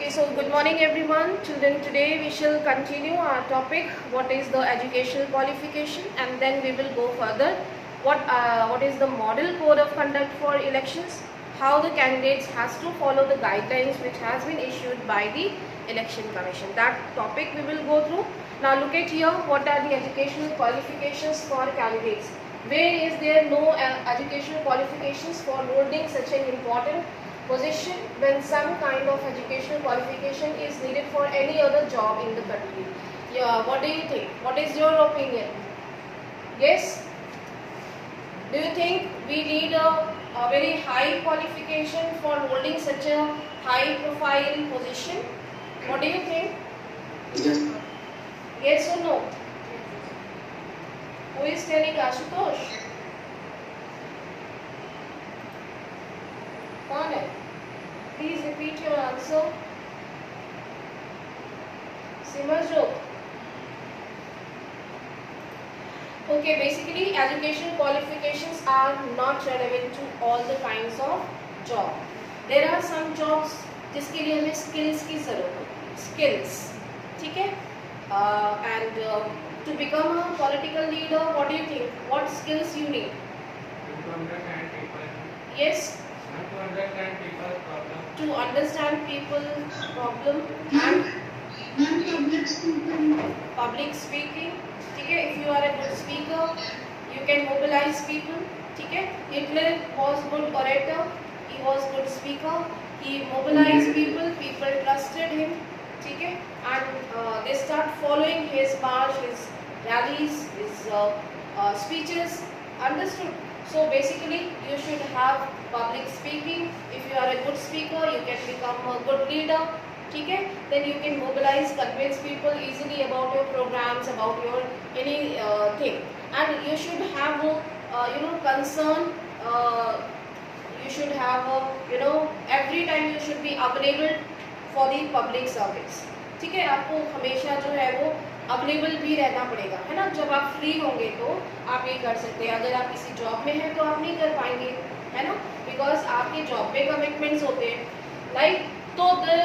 Okay, so good morning everyone. Children, today we shall continue our topic, what is the educational qualification, and then we will go further. What is the model code of conduct for elections, how the candidates has to follow the guidelines which has been issued by the election commission. That topic we will go through. Now look at here, what are the educational qualifications for candidates. Where is there no educational qualifications for holding such an important position when some kind of educational qualification is needed for any other job in the country? Yeah, what do you think? What is your opinion? Yes? Do you think we need a very high qualification for holding such a high profile position? What do you think? Yes. Yes or no? Who is telling? Ashutosh? कौन है? Please repeat your answer. Simarjot. Okay, basically educational qualifications are not relevant to all the kinds of job. There are some jobs जिसके लिए हमें skills की जरूरत होती है. Skills, ठीक है? And to become a political leader, what do you think? What skills you need? To understand people. Yes. To understand people's problem. To understand people's problem and public speaking. ठीक है? If you are a good speaker, you can mobilize people. ठीक है? Hitler was good orator. He was good speaker. He mobilized people. People trusted him. ठीक है? And they start following his march, his rallies, his speeches. Understood? So basically, you should have public speaking. If you are a good speaker, you can become a good leader. ठीक है? Then you can mobilize, convince people easily about your programs, about your any thing. And you should have concern. You should have every time you should be available for the public service. ठीक है? आपको हमेशा जो है वो available भी रहना पड़ेगा, है ना? जब आप फ्री होंगे तो आप ये कर सकते हैं. अगर आप किसी जॉब में हैं तो आप नहीं कर पाएंगे, है ना? बिकॉज आपके जॉब में कमिटमेंट्स होते हैं, राइट? तो the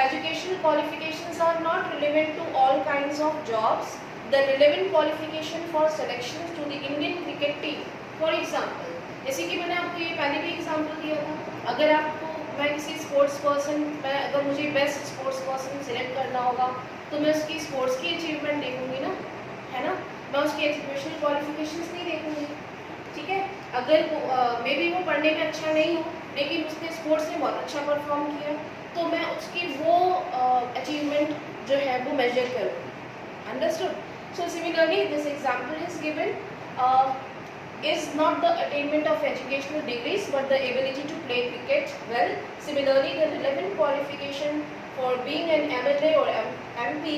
educational qualifications are not relevant to all kinds of jobs. The relevant qualification for selection to the Indian cricket team, for example, जैसे कि मैंने आपको ये पहले भी एग्जाम्पल दिया था. अगर आपको मैं किसी स्पोर्ट्स पर्सन, अगर मुझे बेस्ट स्पोर्ट्स पर्सन सिलेक्ट करना होगा तो मैं उसकी स्पोर्ट्स की अचीवमेंट देखूंगी ना, है ना? मैं उसकी एजुकेशनल क्वालिफिकेशंस नहीं देखूंगी. ठीक है? अगर मे बी वो पढ़ने में अच्छा नहीं हो लेकिन उसने स्पोर्ट्स में बहुत अच्छा परफॉर्म किया तो मैं उसकी वो अचीवमेंट जो है वो मेजर करूँगी. Understood? So similarly this example is given is not the attainment of educational degrees but the ability to play cricket well. Similarly, the relevant qualification for being an MLA or MP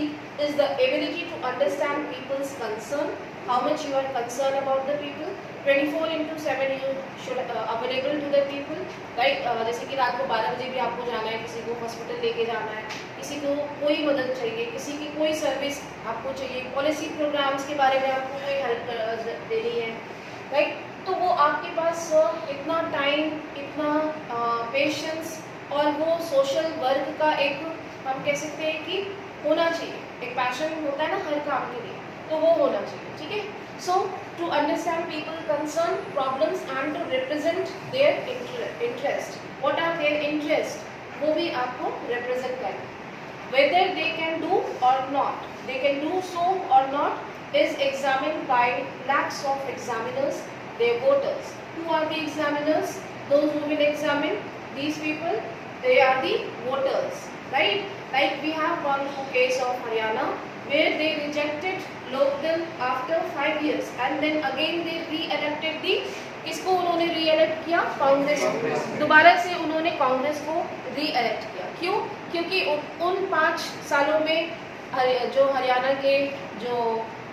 is the ability to understand people's concern, how much you are concerned about the people. 24/7 you should available to the people, right? जैसे कि रात को 12 बजे भी आपको जाना है, किसी को हॉस्पिटल लेके जाना है, किसी को कोई मदद चाहिए, किसी की कोई सर्विस आपको चाहिए, पॉलिसी प्रोग्राम्स के बारे में आपको कोई हेल्प देनी है, राइट? तो वो आपके पास इतना टाइम, इतना पेशेंस और वो सोशल वर्क का एक, हम कह सकते हैं कि होना चाहिए. एक पैशन होता है ना हर काम के लिए, तो वो होना चाहिए. ठीक है? So to understand people concern, problems and to represent their interest. What are their interest, वो भी आपको रिप्रेजेंट करना. वेदर दे कैन डू और not, they can do so और not is examined by lakhs of examiners, their voters. Who are the examiners? Those who will examine these people, they are the voters, right? Like we have one case of Haryana where they rejected Lokdal after 5 years and then again they re-elected the, किसको उन्होंने re-elect किया? कांग्रेस को. दोबारा से उन्होंने कांग्रेस को re-elect किया. क्यों? क्योंकि उन 5 सालों में जो हरियाणा के जो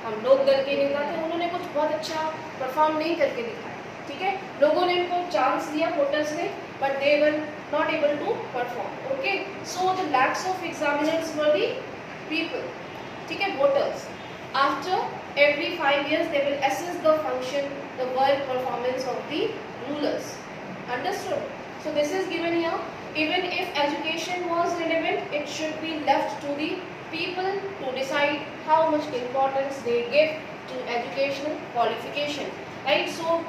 हम लोक दल के नेता थे उन्होंने कुछ बहुत अच्छा परफॉर्म नहीं करके दिखाया. ठीक है? लोगों ने उनको चांस दिया, वोटर्स ने, but they were not able to perform. Okay? So the lacks of examiners were the people. ठीक है? Voters. After every 5 years they will assess the function, the work performance of the rulers. Understood? So this is given here. Even if education was relevant, it should be left to the people to decide how much importance they give to educational qualification, right? So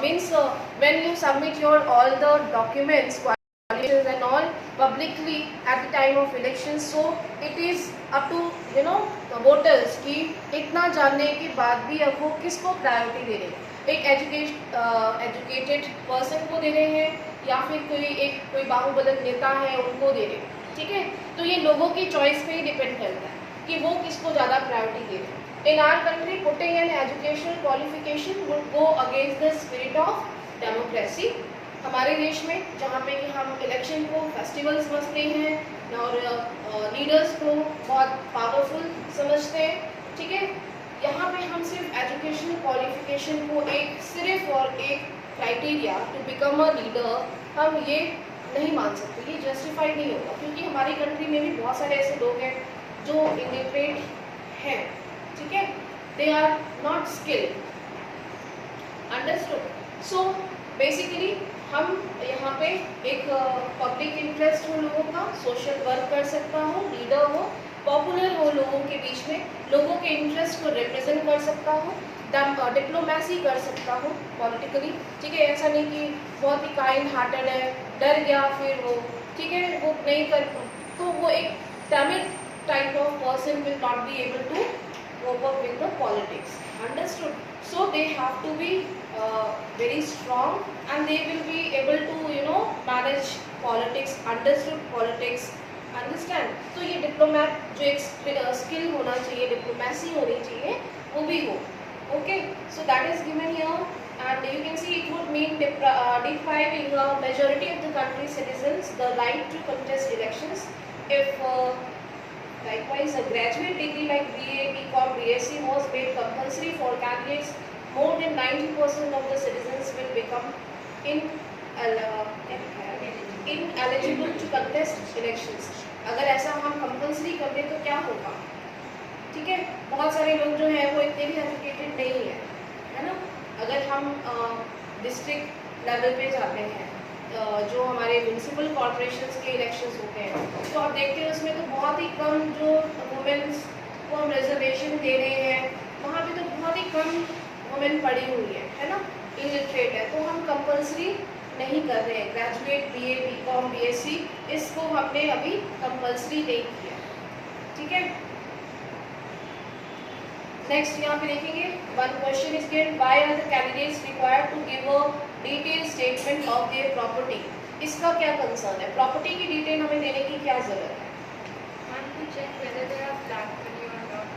means when you submit your all the documents, qualifications and all publicly at the time of elections, so it is up to the voters कि इतना जानने के बाद भी अब वो किसको priority दे रहे हैं, एक एजुकेटेड पर्सन को दे रहे हैं या फिर कोई बाहुबलक नेता है उनको दे रहे हैं, ठीक है? तो ये लोगों की चॉइस पे ही डिपेंड करता है कि वो किसको ज़्यादा प्रायोरिटी दे रहे हैं. In our country, putting an educational qualification would go against the spirit of democracy. हमारे देश में जहाँ पे कि हम इलेक्शन को फेस्टिवल समझते हैं और लीडर्स को बहुत पावरफुल समझते हैं, ठीक है? यहाँ पे हम सिर्फ एजुकेशनल क्वालिफिकेशन को सिर्फ और एक criteria to become a leader हम ये नहीं मान सकते, ये जस्टिफाई नहीं होगा, क्योंकि हमारी कंट्री में भी बहुत सारे ऐसे लोग हैं जो इलिटरेट हैं, ठीक है? They are not skilled. Understood? So basically हम यहाँ पे एक पब्लिक इंटरेस्ट हो लोगों का, सोशल वर्क कर सकता हो, लीडर हो, पॉपुलर हो लोगों के बीच में, लोगों के इंटरेस्ट को रिप्रेजेंट कर सकता हो, डिप्लोमेसी कर सकता हो पॉलिटिकली, ठीक है? ऐसा नहीं कि बहुत ही काइंड हार्टेड है, डर गया फिर वो, ठीक है, वो नहीं कर, तो वो एक timid type of person will not be able to cope up with the politics. Understood? So they have to be very strong and they will be able to manage politics. Understood? Politics. Understand? तो ये diplomat जो एक skill होना चाहिए, diplomacy होनी चाहिए, वो भी हो. Okay? So that is given here and you can see it would mean depriving a majority of the country's citizens the right to contest elections. If likewise, a graduate degree like BA, BCom, BSc was made compulsory for candidates, more than 90% of the citizens will become ineligible to contest elections. अगर ऐसा हम compulsory कर दें तो क्या होगा, ठीक है? बहुत सारे लोग जो हैं वो इतने भी एजुकेटेड नहीं है ना? अगर हम डिस्ट्रिक्ट लेवल पे जाते हैं, जो हमारे म्यूनसिपल कॉर्पोरेशंस के इलेक्शंस होते हैं, तो आप देखते हैं उसमें तो बहुत ही कम जो वुमेन्स को हम रिजर्वेशन दे रहे हैं, वहाँ पे तो बहुत ही कम वुमेन पढ़ी हुई है ना, इलिटरेट है, तो हम कंपल्सरी नहीं कर रहे हैं. ग्रेजुएट BA, BCom, BSc इसको हमने अभी कंपल्सरी नहीं किया, ठीक है? नेक्स्ट यहाँ पे देखेंगे, one question is given, why are the candidates required to give a detail statement of their property. इसका क्या कंसर्न है? प्रॉपर्टी की डिटेल हमें देने की क्या जरूरत है? To check whether they have black money or not.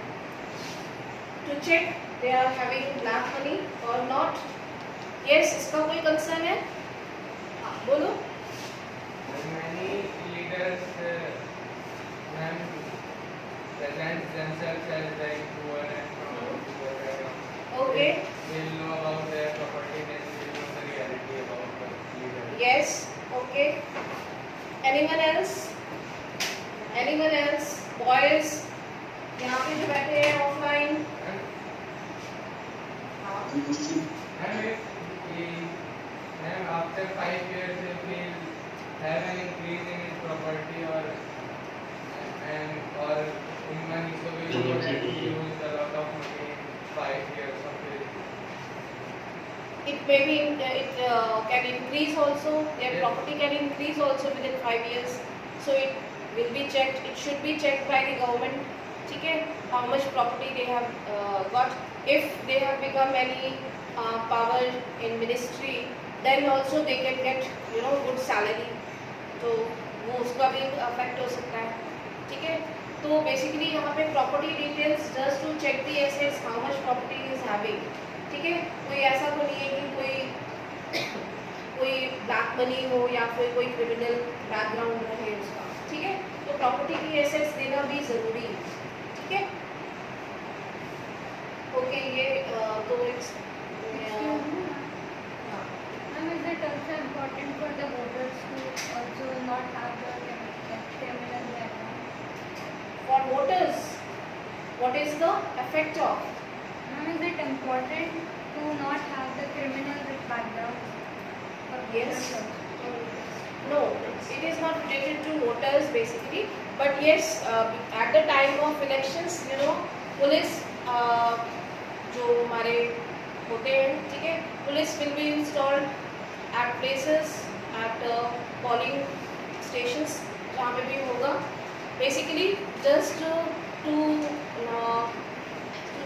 To check they are having black money or not. Yes, इसका कोई कंसर्न है? हाँ, बोलो. Many leaders present themselves as like poor and from poor background. Okay. Will know about their property and will know the reality about the leader. Yes. Okay. Anyone else? Anyone else? Boys, यहाँ पे जो बैठे हैं offline. हाँ. And after 5 years, if he have an increase in his property or in money, so we know that he used a lot of money in 5 years of his. It may be it can increase also. Their Yes. property can increase also within 5 years. So it will be checked. It should be checked by the government. ठीक है? How much property they have got. If they have become any power in ministry, then also they can get good salary. तो वो उसका भी affect हो सकता है. ठीक है? तो basically यहाँ पे property details just to check the assets, how much property is having. ठीक है? कोई ऐसा तो नहीं है कि कोई ब्लैक मनी हो या फिर कोई क्रिमिनल बैकग्राउंड रहे उसका. ठीक है? तो प्रॉपर्टी की एसेट्स देना भी ज़रूरी है. ठीक है? ओके. ये तो Is it also important for the voters to also not have the criminal background? For voters, what is the effect of? Is it important to not have the criminal background? For Yes. voters also? No, it's It is not related to voters basically, but yes, at the time of elections, you know, police जो हमारे होते हैं, ठीक है, police will be installed at places, at polling stations, जहाँ पे भी होगा, basically just to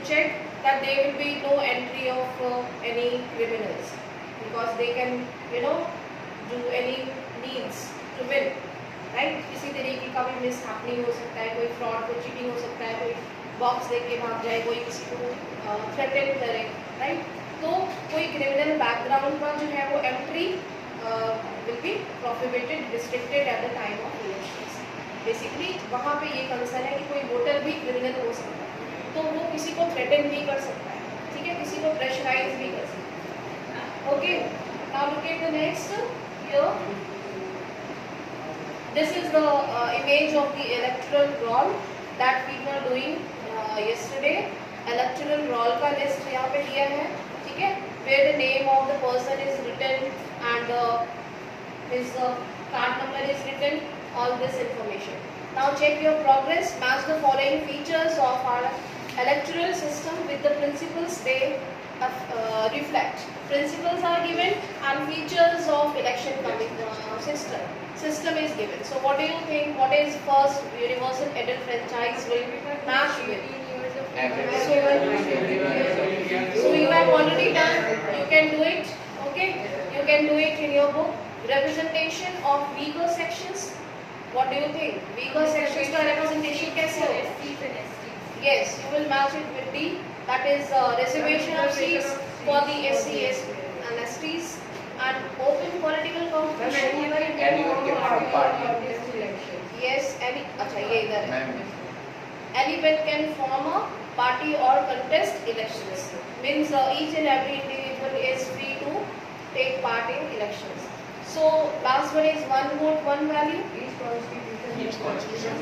check that there will be no entry of any criminals, because they can, you know, do any means to win, right? किसी तरीके का भी miss happening हो सकता है, कोई फ्रॉड, कोई चीटिंग हो सकता है, कोई बॉक्स देके भाग जाए, कोई किसी को थ्रेटन करे, राइट? तो कोई क्रिमिनल बैकग्राउंड का जो है वो entry will be prohibited, restricted at the time of elections. Basically वहाँ पे ये कंसर्न है कि कोई वोटर भी क्रिमिनल हो सकता है, तो वो किसी को थ्रेटन भी कर सकता है, ठीक है, किसी को प्रेशराइज भी कर सकता है। Okay, now look at the next here. This is the image of the electoral roll that we were doing yesterday. Electoral roll का list यहाँ पे दिया है, ठीक है, where the name of the person is written and his card number is written, all this information. Now check your progress. Match the following features of our electoral system with the principles they reflect. Principles are given and features of election system is given. So what do you think? What is first universal adult franchise will match with? So you have already done. You can do it. Okay, you can do it in your book. Representation of weaker sections. What do you think? Weaker sections का representation कैसे होगा? Yes, you will match it with the, that is reservation of seats for the SC and STs and open political competition. Anyone can form party. Yes, अच्छा ये इधर है. Anyone can form a party or contest elections. Means each and every individual is free to take part in elections. So last one is one vote, one value. Each constitution.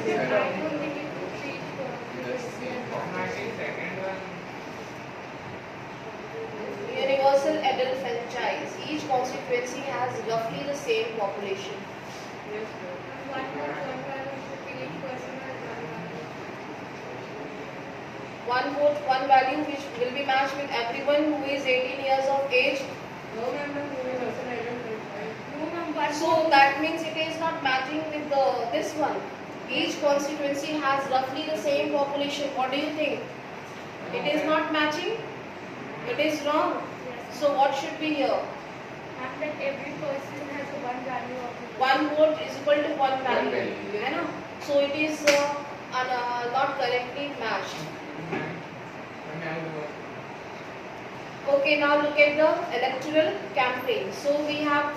Universal adult franchise. Each constituency has roughly the same population. One vote, one value, which will be matched with everyone who is 18 years of age. So that means it is not matching with this one. Each constituency has roughly the same population. What do you think? It is not matching? It is wrong. So what should be here? And that every person has a one value of One vote is equal to one value. है ना? So it is not correctly matched. Okay, now look at the electoral campaign. So we have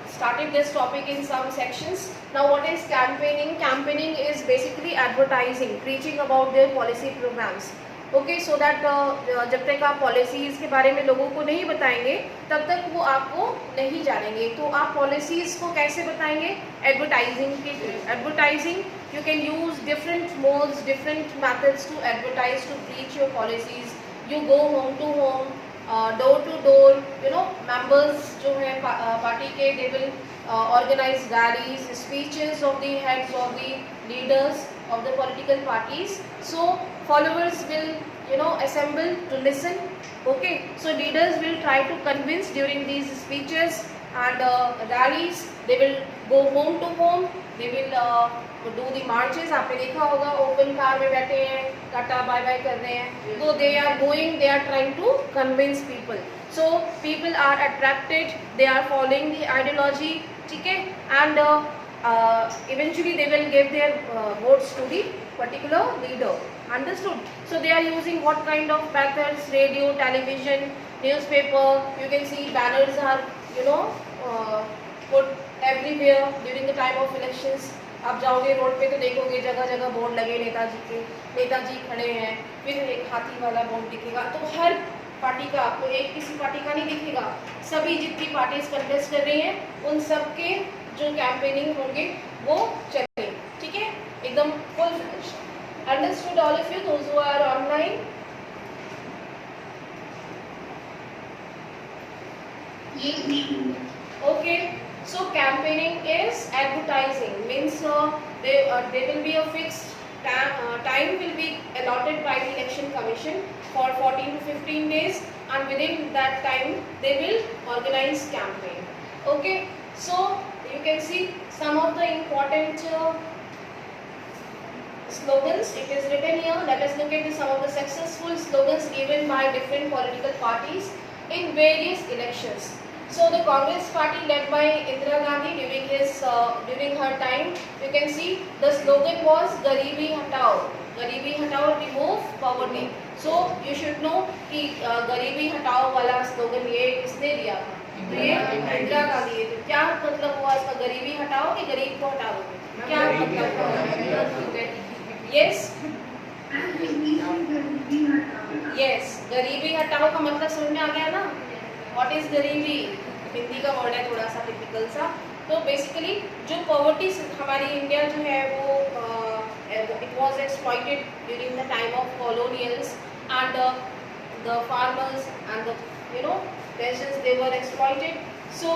started this topic in some sections. Now what is campaigning? Campaigning is basically advertising, preaching about their policy programs. Okay, so that जब तक आप policies के बारे में लोगों को नहीं बताएंगे तब तक वो आपको नहीं जानेंगे. तो आप पॉलिसीज़ को कैसे बताएंगे? एडवर्टाइजिंग के through. Advertising, you can use different modes, different methods to advertise, to preach your policies. You go home to home, door to door, you know, members जो हैं पार्टी के, they will organize rallies, speeches of the heads of the leaders of the political parties. So followers will, you know, assemble to listen. Okay, so leaders will try to convince during these speeches and rallies. They will go home to home. They will do the marches. आपने देखा होगा open car में बैठे हैं, tata bye bye कर रहे हैं. So they are going, they are trying to convince people. So people are attracted. They are following the ideology. ठीक है, and eventually they will give their votes to the particular leader. Understood? So they are using what kind of methods? Radio, television, newspaper. You can see banners are, you know, put everywhere during the time of elections. आप जाओगे road पे तो देखोगे जगह जगह board लगे नेताजी के, नेताजी खड़े हैं, फिर एक हाथी वाला बोर्ड दिखेगा. तो हर पार्टी का आपको एक किसी पार्टी का नहीं दिखेगा. सभी जितनी पार्टीज कंटेस्ट कर रही हैं उन सब के जो कैंपेनिंग होंगे वो चलेंगे. ठीक है, एकदम full fledged. Understood all of you, those who are online? Yes. Okay, So campaigning is advertising, means there will be a fixed time will be allotted by the election commission for 14 to 15 days, and within that time they will organize campaign. Okay, so you can see some of the important slogans. It is written here. Let us look at some of the successful slogans given by different political parties in various elections. So the Congress party led by Indira Gandhi during her time, you can see the slogan was Garibi Hatao. Garibi Hatao, remove poverty. So you should know कि गरीबी हटाओ वाला slogan ये किसने दिया था? ये इंदिरा गांधी ने। तो क्या मतलब हुआ इसका, गरीबी हटाओ कि गरीब को हटाओ? क्या मतलब? यस यस, गरीबी हटाओ का मतलब समझ में आ गया ना? व्हाट इज गरीबी? हिंदी का वर्ड है थोड़ा सा टिपिकल सा। तो बेसिकली जो पॉवर्टी हमारी इंडिया जो है वो it was exploited during the time of colonials and the farmers and the peasants, they were exploited. So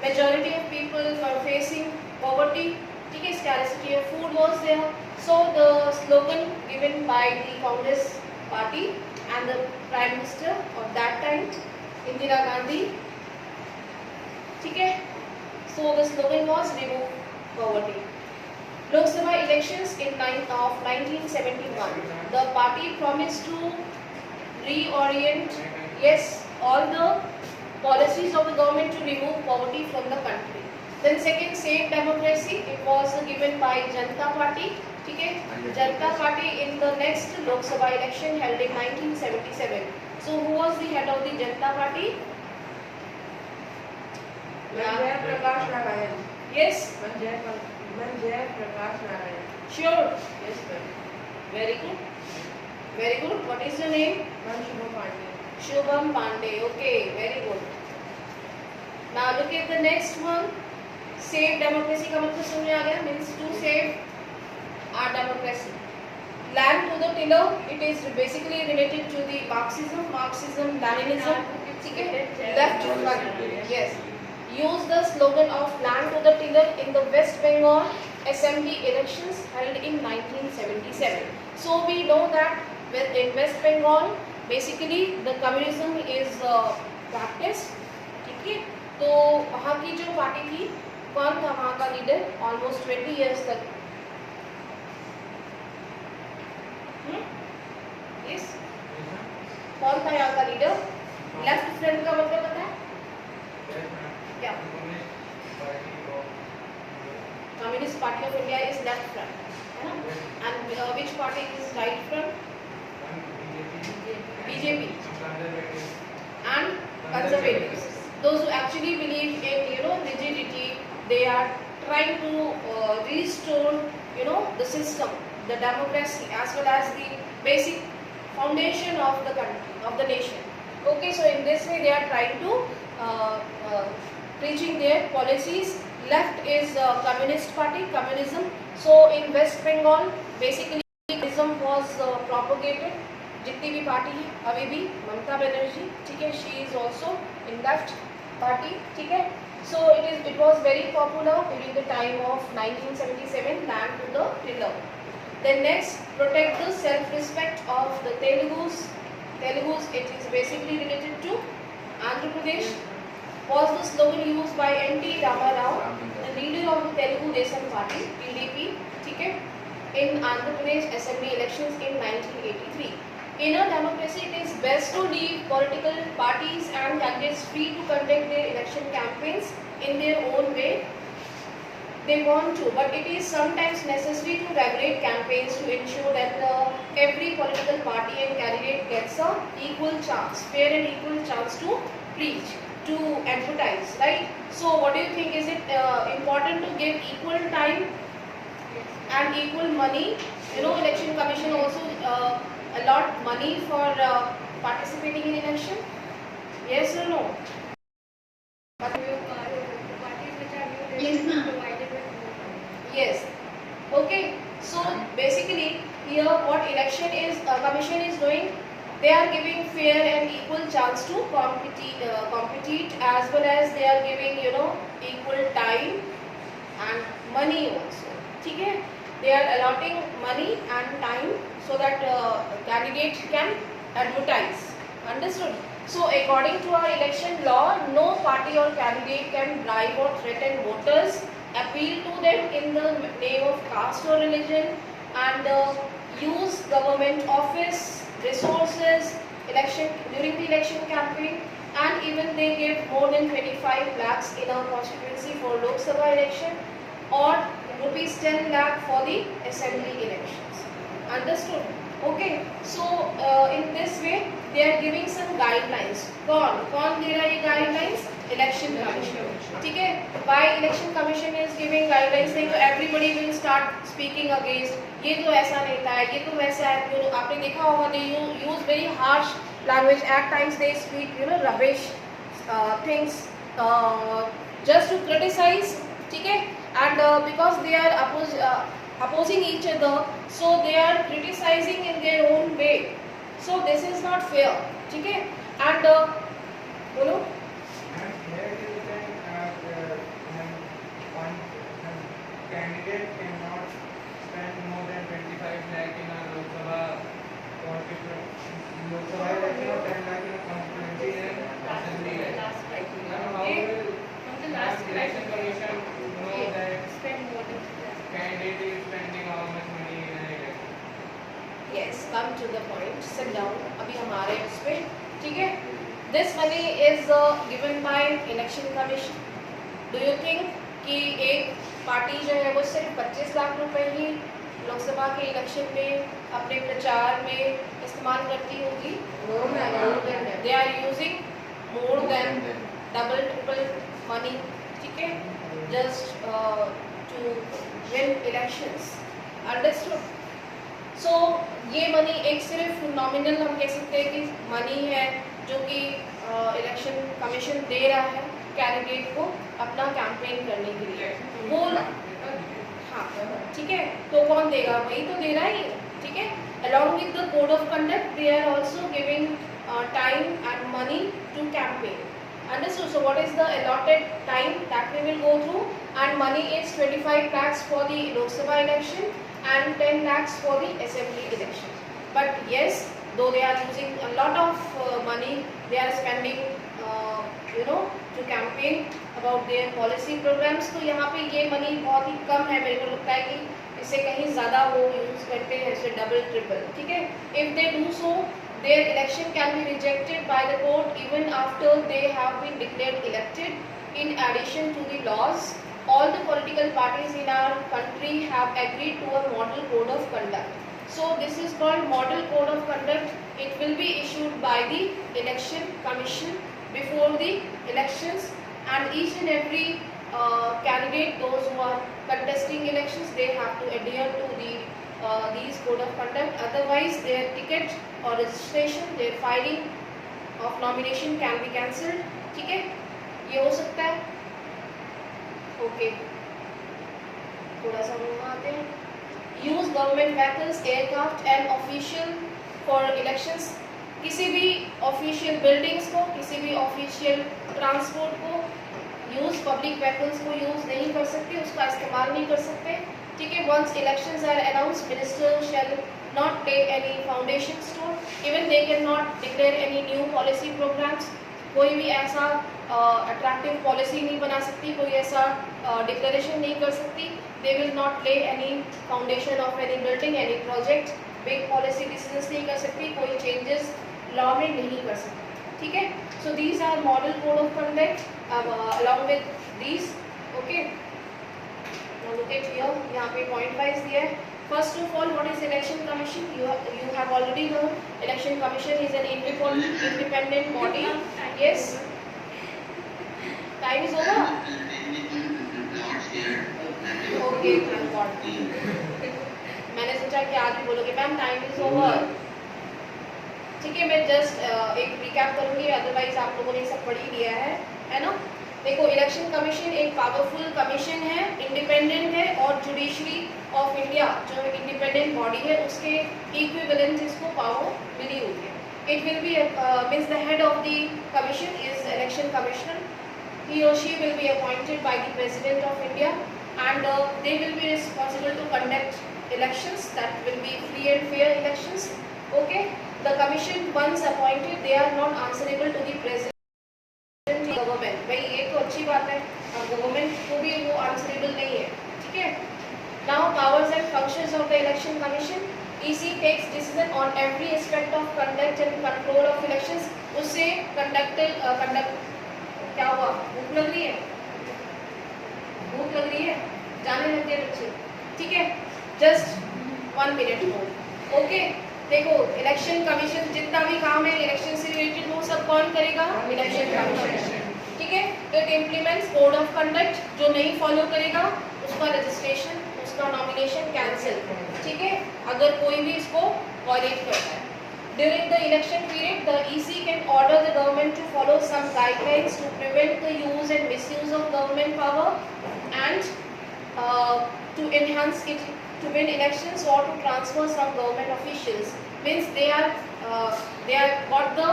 majority of people were facing poverty. ठीक है, scarcity of food was there. So the slogan given by the Congress party and the Prime Minister of that time, Indira Gandhi, ठीक है, so the slogan was remove poverty. Lok Sabha elections of 1971, the party promised to reorient, yes, all the policies of the government to remove poverty from the country. Then second, safe democracy, it was given by Janata Party. ठीक है, Janata Party in the next Lok Sabha election held in 1977. So who was the head of the Janata Party? Jai Prakash Narayan. Yes, Jai Prakash Narayan. sure, Yes, ma'am. very good, very good. What is your name? Shubham Pandey. Shubham Pandey. Okay, very good. Now look at the next one. Save democracy का मतलब समझ में आ गया? Means to save our democracy. Land to the tiller. It is basically related to the Marxism, Leninism. ठीक है? Left front. Yes. Use the slogan of land to the tiller in the West Bengal Assembly elections held in 1977. So we know that in West Bengal basically the communism is practiced. ठीक है, तो वहाँ की जो party थी, कौन था वहाँ का लीडर? ऑलमोस्ट 20 years तक। यस, कौन था यहाँ का लीडर? लेफ्ट फ्रंट का मतलब पता है क्या? Communist party of India is left front, है ना? And which party is right front? BJP and conservatives. Those who actually believe in rigidity, they are trying to restore the system, the democracy, as well as the basic foundation of the country, of the nation. Okay, so in this way they are trying to preaching their policies. Left is communist party, communism. So in West Bengal basically communism was propagated. जितनी भी party है अभी भी, ममता बनर्जी, ठीक है, she is also in left party, ठीक है. So it was very popular during the time of 1977, land to the tiller. Then next, protect the self respect of the Telugus. It is basically related to Andhra Pradesh. Was the slogan used by N.T. Rama Rao, the leader of the Telugu Desam Party, TDP, ठीक है, in Andhra Pradesh Assembly elections in 1983. In a democracy, it is best to leave political parties and candidates free to conduct their election campaigns in their own way they want to, but it is sometimes necessary to regulate campaigns to ensure that every political party and candidate gets a equal chance, fair and equal chance to preach, to advertise, right? So what do you think? Is it important to give equal time and equal money? Election Commission also allot money for participating in election. Yes or no? The parties which are new, Yes, ma'am. provided with more money. Yes. Okay. So basically here what election commission is doing, they are giving fair and equal chance to compete as well as they are giving equal time and money also. ठीक है? They are allotting money and time so that candidate can advertise. Understood? So according to our election law, no party or candidate can bribe or threaten voters, appeal to them in the name of caste or religion, and use government office resources during the election campaign, and even they give more than 25 lakhs in our constituency for Lok Sabha election, or rupees 10 lakh for the assembly elections. Understood? Okay. So in this way they are giving some guidelines. कौन दे रहा है ये guidelines? Election Commission. ठीक है? Why Election Commission is giving guidelines? नहीं तो everybody will start speaking against. ये तो ऐसा नहीं था, ये तो वैसा है. आपने देखा होगा they use very harsh language. At times they speak rubbish things just to criticize. ठीक है? And because they are opposing each other, so they are criticizing in their own way. So this is not fair. ठीक है? And बोलो. And here it is written one candidate cannot spend more than 25 lakh in a Lok Sabha election or 10 lakh in a constituency and assembly election. And how will election commission know that Spend more than candidate is spending how much money in an election? Yes, come to the point. Sit down. अभी हमारे उस पे ठीक है. This money is given by Election Commission. Do you think कि एक party जो है वो सिर्फ 25 लाख रुपए ही लोकसभा के इलेक्शन में अपने प्रचार में इस्तेमाल करती होगी? more than that. They are using more than double triple money. ठीक है? Just to win elections. Understood? So ये मनी एक सिर्फ नॉमिनल हम कह सकते हैं कि मनी है जो कि इलेक्शन कमीशन दे रहा है कैंडिडेट को अपना कैंपेन करने के लिए. वो हाँ ठीक है. तो कौन देगा? वही तो दे रहा है. ठीक है? Along with the code of conduct, they are also giving time and money to campaign. Understood? So what is the allotted time that we will go through? And money is 25 lakhs for the Lok Sabha election and 10 lakhs for the assembly election. But yes, though they are using a lot of money, they are spending to campaign about their policy programs. तो यहाँ पे ये money बहुत ही कम है. मेरे को लगता है कि इससे कहीं ज़्यादा वो यूज़ करते हैं, इससे डबल ट्रिपल. ठीक है? If they do so, their election can be rejected by the court even after they have been declared elected. In addition to the laws, all the political parties in our country have agreed to a model code of conduct. So this is called model code of conduct. It will be issued by the Election Commission before the elections, and each and every candidate, those who are contesting elections, they have to adhere to these code of conduct. Otherwise, their ticket or registration, their filing of nomination can be cancelled. ठीक है? ये हो सकता है. Okay. थोड़ा सा हम आते हैं. Use government vehicles, aircraft and official for elections. किसी भी ऑफिशियल बिल्डिंग्स को, किसी भी ऑफिशियल ट्रांसपोर्ट को, यूज़ पब्लिक व्हीकल्स को यूज़ नहीं कर सकते, उसका इस्तेमाल नहीं कर सकते. ठीक है? Once elections are announced, minister shall not lay any foundation stone. Even they can not declare any new policy programmes. कोई भी ऐसा अट्रैक्टिव पॉलिसी नहीं बना सकती, कोई ऐसा डिक्लेरेशन नहीं कर सकती. दे विल नॉट ले any foundation of any building, any project. Big policy decisions नहीं कर सकती, कोई चेंजेस लॉ में नहीं कर सकती. ठीक है? So these are model code of conduct along with these. Okay. Now look at here. यहाँ पे पॉइंट वाइज दिया है. First of all, what is Election Commission? You have already known. Election Commission is an independent body. Yes. Time is over. Okay, thank God. मैंने सोचा कि आज भी बोलोगे मैम टाइम इज ओवर. ठीक है? मैं जस्ट एक रिकैप करूँगी, अदरवाइज आप लोगों ने सब पढ़ ही लिया है ना? देखो, इलेक्शन कमीशन एक पावरफुल कमीशन है, इंडिपेंडेंट है, और जुडिशरी ऑफ इंडिया जो इंडिपेंडेंट बॉडी है उसके इक्विवेलेंट इसको पावर मिली हुई है. It will be means the head of the commission is election commissioner. he or she will be appointed by the President of India, and they will be responsible to conduct elections that will be free and fair elections. Okay, the commission once appointed, they are not answerable to the President government. भाई ये तो अच्छी बात है, government को भी वो answerable नहीं है. ठीक है. Now powers and functions of the election commission. EC takes decision on every aspect of conduct and control of elections. उससे कंडक्ट क्या हुआ? भूख लग रही है? भूख लग रही है? जाने लग गए बच्चे. ठीक है. जस्ट 1 मिनट मोर. ओके. देखो, इलेक्शन कमीशन जितना भी काम है इलेक्शन से रिलेटेड वो सब कौन करेगा? Election commission. ठीक है. It implements code of conduct. जो नहीं फॉलो करेगा उसका रजिस्ट्रेशन, उसका नॉमिनेशन कैंसिल. ठीक है, अगर कोई भी इसको वॉयलेट करता है. During the election period, the EC can order the government to follow some guidelines to prevent the use and misuse of government power, and to enhance it to win elections or to transfer some government officials. Means they are got the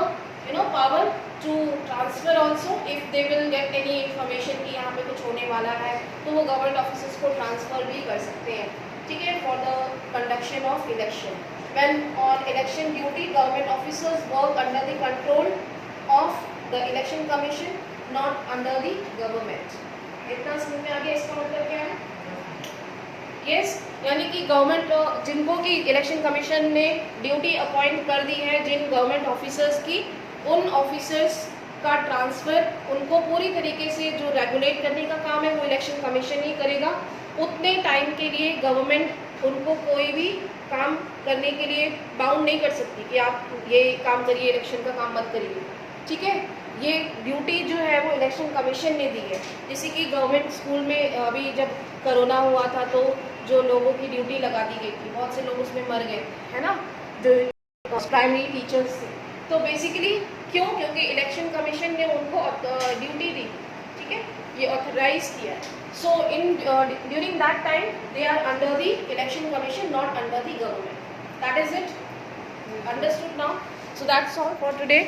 power to transfer also if they will get any information कि यहाँ पे कुछ होने वाला है तो वो government officers को ट्रांसफर भी कर सकते हैं. ठीक है. For the conduction of election. When on election duty, government officers work under the control of the election commission, not under the government. इतना समझ में आ गया? इसका मतलब क्या है? Yes, यानी कि गवर्नमेंट जिनको कि इलेक्शन कमीशन ने ड्यूटी अपॉइंट कर दी है, जिन गवर्नमेंट ऑफिसर्स की, उन ऑफिसर्स का ट्रांसफ़र उनको पूरी तरीके से जो रेगुलेट करने का काम है वो इलेक्शन कमीशन ही करेगा. उतने टाइम के लिए गवर्नमेंट उनको कोई भी काम करने के लिए बाउंड नहीं कर सकती कि आप ये काम करिए, इलेक्शन का काम मत करिए. ठीक है. ये ड्यूटी जो है वो इलेक्शन कमीशन ने दी है. जैसे कि गवर्नमेंट स्कूल में अभी जब कोरोना हुआ था तो जो लोगों की ड्यूटी लगा दी गई थी, बहुत से लोग उसमें मर गए, है ना, जो प्राइमरी टीचर्स थे. तो बेसिकली क्यों? क्योंकि इलेक्शन कमीशन ने उनको ड्यूटी दी. ठीक है, ये ऑथराइज किया है. So during that time they are under the election commission, not under the government. That is it. Understood now? So that's all for today.